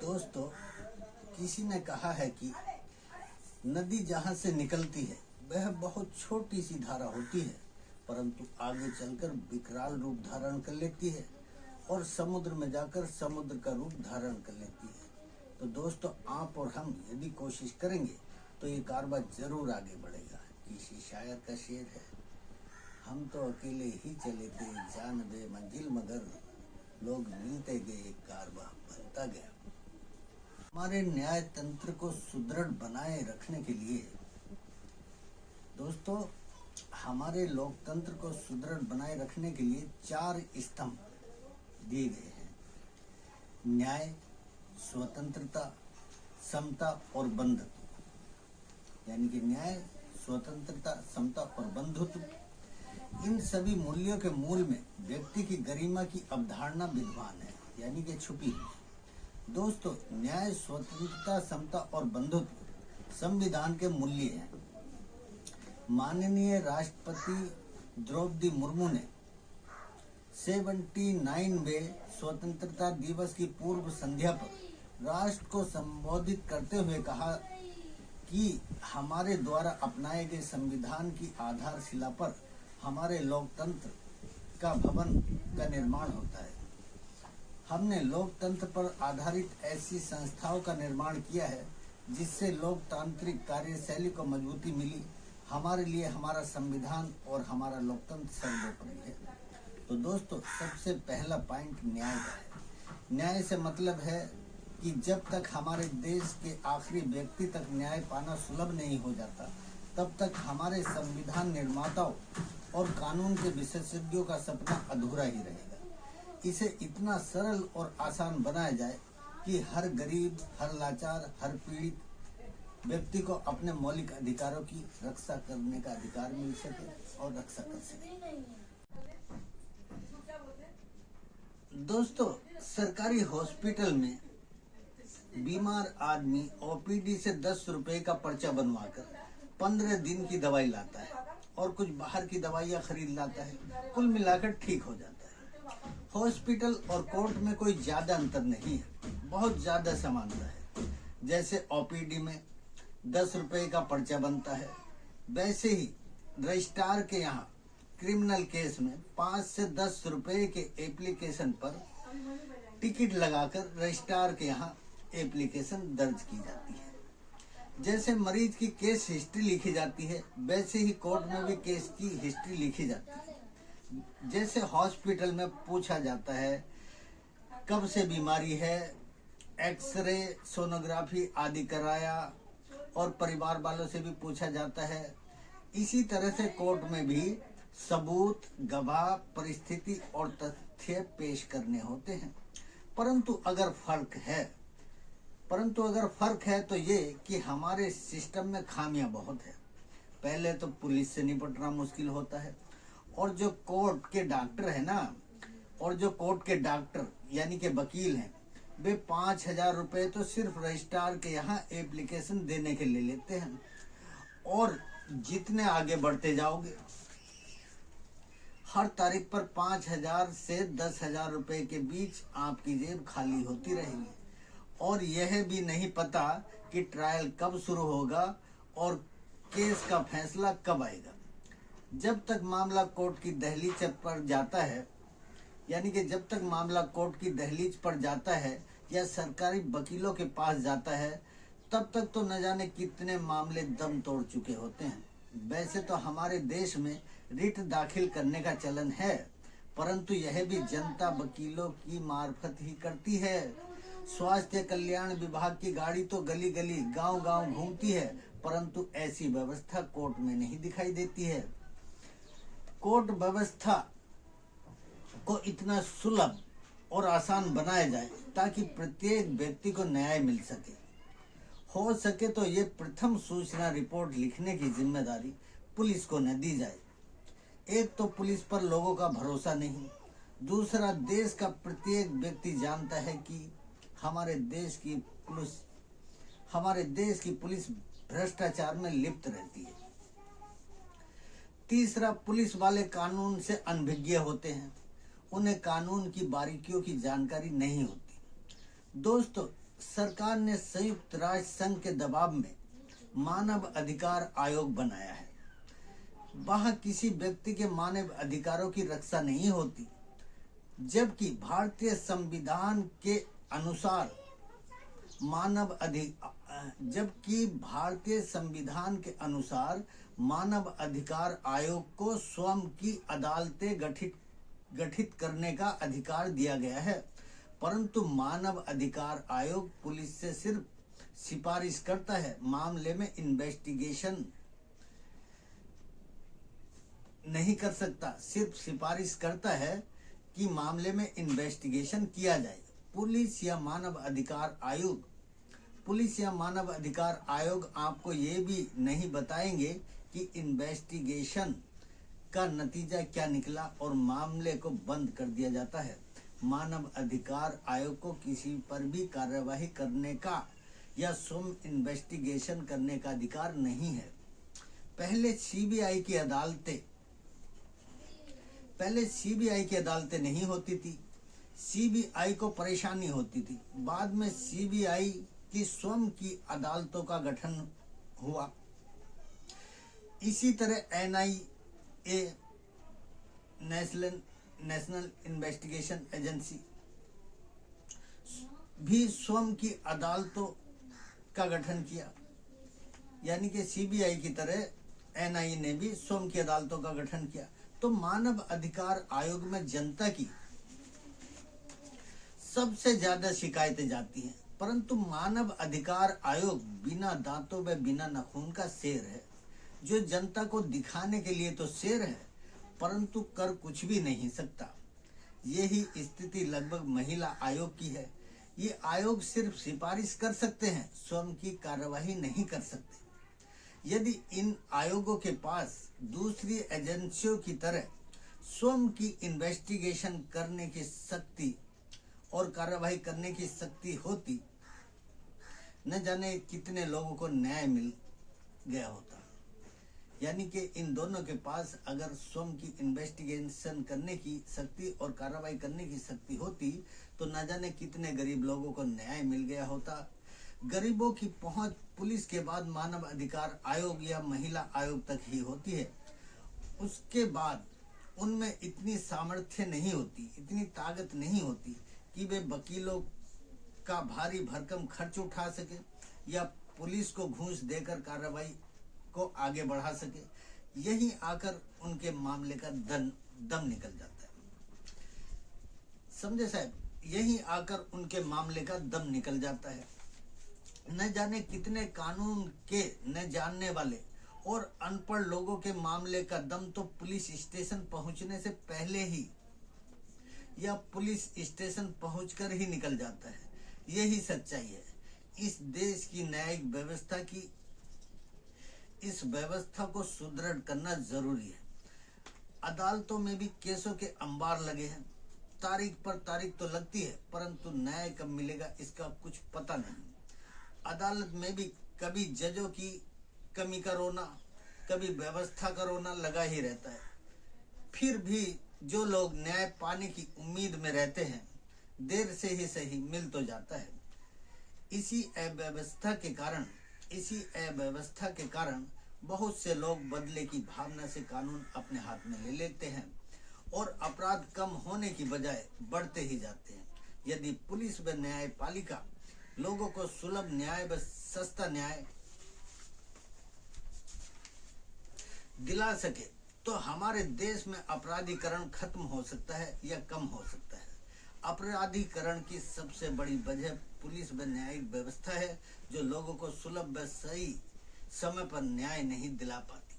दोस्तों, किसी ने कहा है कि नदी जहाँ से निकलती है वह बहुत छोटी सी धारा होती है, परंतु आगे चलकर विकराल रूप धारण कर लेती है और समुद्र में जाकर समुद्र का रूप धारण कर लेती है। तो दोस्तों, आप और हम यदि कोशिश करेंगे तो ये कारवां जरूर आगे बढ़ेगा। किसी शायर का शेर है, हम तो अकेले ही चले थे जान बे मंजिल, मगर लोग मिलते गए कारवां बनता गया। हमारे न्याय तंत्र को सुदृढ़ बनाए रखने के लिए दोस्तों, हमारे लोकतंत्र को सुदृढ़ बनाए रखने के लिए 4 स्तंभ दिए गए हैं: न्याय, स्वतंत्रता, समता और बंधुत्व। यानी कि न्याय, स्वतंत्रता, समता और बंधुत्व, इन सभी मूल्यों के मूल में व्यक्ति की गरिमा की अवधारणा विद्यमान है, यानी कि छुपी है। दोस्तों, न्याय, स्वतंत्रता, समता और बंधुत्व संविधान के मूल्य हैं। माननीय राष्ट्रपति द्रौपदी मुर्मू ने 79वें स्वतंत्रता दिवस की पूर्व संध्या पर राष्ट्र को संबोधित करते हुए कहा कि हमारे द्वारा अपनाए गए संविधान की आधारशिला पर हमारे लोकतंत्र का भवन का निर्माण होता है। हमने लोकतंत्र पर आधारित ऐसी संस्थाओं का निर्माण किया है जिससे लोकतांत्रिक कार्यशैली को मजबूती मिली। हमारे लिए हमारा संविधान और हमारा लोकतंत्र सर्वोपरि है। तो दोस्तों, सबसे पहला पॉइंट न्याय का है। न्याय से मतलब है कि जब तक हमारे देश के आखिरी व्यक्ति तक न्याय पाना सुलभ नहीं हो जाता, तब तक हमारे संविधान निर्माताओं और कानून के विशेषज्ञों का सपना अधूरा ही रहेगा। इसे इतना सरल और आसान बनाया जाए कि हर गरीब, हर लाचार, हर पीड़ित व्यक्ति को अपने मौलिक अधिकारों की रक्षा करने का अधिकार मिल सके और रक्षा कर सके। दोस्तों, सरकारी हॉस्पिटल में बीमार आदमी ओपीडी से 10 रुपए का पर्चा बनवाकर 15 दिन की दवाई लाता है और कुछ बाहर की दवाइयाँ खरीद लाता है, कुल मिलाकर ठीक हो जाता है। हॉस्पिटल और कोर्ट में कोई ज्यादा अंतर नहीं है, बहुत ज्यादा समानता है। जैसे ओपीडी में 10 रुपए का पर्चा बनता है, वैसे ही रजिस्ट्रार के यहाँ क्रिमिनल केस में 5 से 10 रुपए के एप्लीकेशन पर टिकट लगाकर रजिस्ट्रार के यहाँ एप्लीकेशन दर्ज की जाती है। जैसे मरीज की केस हिस्ट्री लिखी जाती है, वैसे ही कोर्ट में भी केस की हिस्ट्री लिखी जाती है। जैसे हॉस्पिटल में पूछा जाता है कब से बीमारी है, एक्सरे, सोनोग्राफी आदि कराया, और परिवार वालों से भी पूछा जाता है। इसी तरह से कोर्ट में भी सबूत, गवाह, परिस्थिति और तथ्य पेश करने होते हैं। परंतु अगर फर्क है तो ये कि हमारे सिस्टम में खामियां बहुत है। पहले तो पुलिस से निपटना मुश्किल होता है, और जो कोर्ट के डॉक्टर यानी कि वकील हैं, वे 5,000 रुपए तो सिर्फ रजिस्ट्रार के यहाँ एप्लीकेशन देने के ले लेते हैं। और जितने आगे बढ़ते जाओगे, हर तारीख पर 5,000 से 10,000 रुपए के बीच आपकी जेब खाली होती रहेगी, और यह भी नहीं पता कि ट्रायल कब शुरू होगा और केस का फैसला कब आएगा। जब तक मामला कोर्ट की दहलीज पर जाता है, यानी कि जब तक मामला कोर्ट की दहलीज पर जाता है या सरकारी वकीलों के पास जाता है, तब तक तो न जाने कितने मामले दम तोड़ चुके होते हैं। वैसे तो हमारे देश में रिट दाखिल करने का चलन है, परंतु यह भी जनता वकीलों की मार्फत ही करती है। स्वास्थ्य कल्याण विभाग की गाड़ी तो गली गली, गांव गांव घूमती है, परंतु ऐसी व्यवस्था कोर्ट में नहीं दिखाई देती है। कोर्ट व्यवस्था को इतना सुलभ और आसान बनाया जाए ताकि प्रत्येक व्यक्ति को न्याय मिल सके। हो सके तो ये प्रथम सूचना रिपोर्ट लिखने की जिम्मेदारी पुलिस को न दी जाए। एक तो पुलिस पर लोगों का भरोसा नहीं, दूसरा देश का प्रत्येक व्यक्ति जानता है कि हमारे देश की पुलिस भ्रष्टाचार में लिप्त रहती है। तीसरा, पुलिस वाले कानून से अनभिज्ञ होते हैं, उन्हें कानून की बारीकियों की जानकारी नहीं होती। दोस्तों, सरकार ने संयुक्त राष्ट्र संघ के दबाव में मानव अधिकार आयोग बनाया है। वहाँ किसी व्यक्ति के मानव अधिकारों की रक्षा नहीं होती, जबकि भारतीय संविधान के अनुसार मानव अधिकार आयोग को स्वयं की अदालतें गठित करने का अधिकार दिया गया है, परंतु मानव अधिकार आयोग पुलिस से सिर्फ सिफारिश करता है, मामले में इन्वेस्टिगेशन नहीं कर सकता। सिर्फ सिफारिश करता है कि मामले में इन्वेस्टिगेशन किया जाए। पुलिस या मानव अधिकार आयोग आपको ये भी नहीं बताएंगे कि इन्वेस्टिगेशन का नतीजा क्या निकला और मामले को बंद कर दिया जाता है। मानव अधिकार आयोग को किसी पर भी कार्यवाही करने का या स्वयं इन्वेस्टिगेशन करने का अधिकार नहीं है। पहले सीबीआई की अदालतें नहीं होती थी, सीबीआई को परेशानी होती थी। बाद में सीबीआई की स्वयं की अदालतों का गठन हुआ। इसी तरह एनआईए, नेशनल इन्वेस्टिगेशन एजेंसी भी स्वयं की अदालतों का गठन किया, यानी कि सीबीआई की तरह एनआईए ने भी स्वयं की अदालतों का गठन किया। तो मानव अधिकार आयोग में जनता की सबसे ज्यादा शिकायतें जाती हैं, परंतु मानव अधिकार आयोग बिना दांतों व बिना नाखून का शेर है, जो जनता को दिखाने के लिए तो शेर है, परंतु कर कुछ भी नहीं सकता। यही स्थिति लगभग महिला आयोग की है। ये आयोग सिर्फ सिफारिश कर सकते हैं, स्वयं की कार्यवाही नहीं कर सकते। यदि इन आयोगों के पास दूसरी एजेंसियों की तरह स्वयं की इन्वेस्टिगेशन करने की शक्ति और कार्यवाही करने की शक्ति होती, न जाने कितने लोगों को न्याय मिल गया होता। यानी कि इन दोनों के पास अगर स्वयं की इन्वेस्टिगेशन करने की शक्ति और कार्रवाई करने की शक्ति होती, तो न जाने कितने गरीब लोगों को न्याय मिल गया होता। गरीबों की पहुंच पुलिस के बाद मानव अधिकार आयोग या महिला आयोग तक ही होती है। उसके बाद उनमें इतनी सामर्थ्य नहीं होती, इतनी ताकत नहीं होती कि वे वकीलों का भारी भरकम खर्च उठा सके या पुलिस को घूस देकर कार्रवाई को आगे बढ़ा सके। यही आकर उनके मामले का दम निकल जाता है। समझे साहब, यही आकर उनके मामले का दम निकल जाता है। न जाने कितने कानून के न जानने वाले और अनपढ़ लोगों के मामले का दम तो पुलिस स्टेशन पहुंचने से पहले ही या पुलिस स्टेशन पहुंचकर ही निकल जाता है। यही सच्चाई है। इस देश की न्यायिक व्यवस्था की इस व्यवस्था को सुदृढ़ करना जरूरी है। अदालतों में भी केसों के अंबार लगे हैं। तारीख पर तारीख तो लगती है, परंतु न्याय कब मिलेगा इसका कुछ पता नहीं। अदालत में भी कभी जजों की कमी का रोना, कभी व्यवस्था का रोना लगा ही रहता है। फिर भी जो लोग न्याय पाने की उम्मीद में रहते हैं, देर से ही सही मिल तो जाता है। इसी अव्यवस्था के कारण बहुत से लोग बदले की भावना से कानून अपने हाथ में ले लेते हैं और अपराध कम होने की बजाय बढ़ते ही जाते हैं। यदि पुलिस व न्यायपालिका लोगों को सुलभ न्याय व सस्ता न्याय दिला सके, तो हमारे देश में अपराधीकरण खत्म हो सकता है या कम हो सकता है। अपराधीकरण की सबसे बड़ी वजह पुलिस व न्यायिक व्यवस्था है, जो लोगों को सुलभ व सही समय पर न्याय नहीं दिला पाती।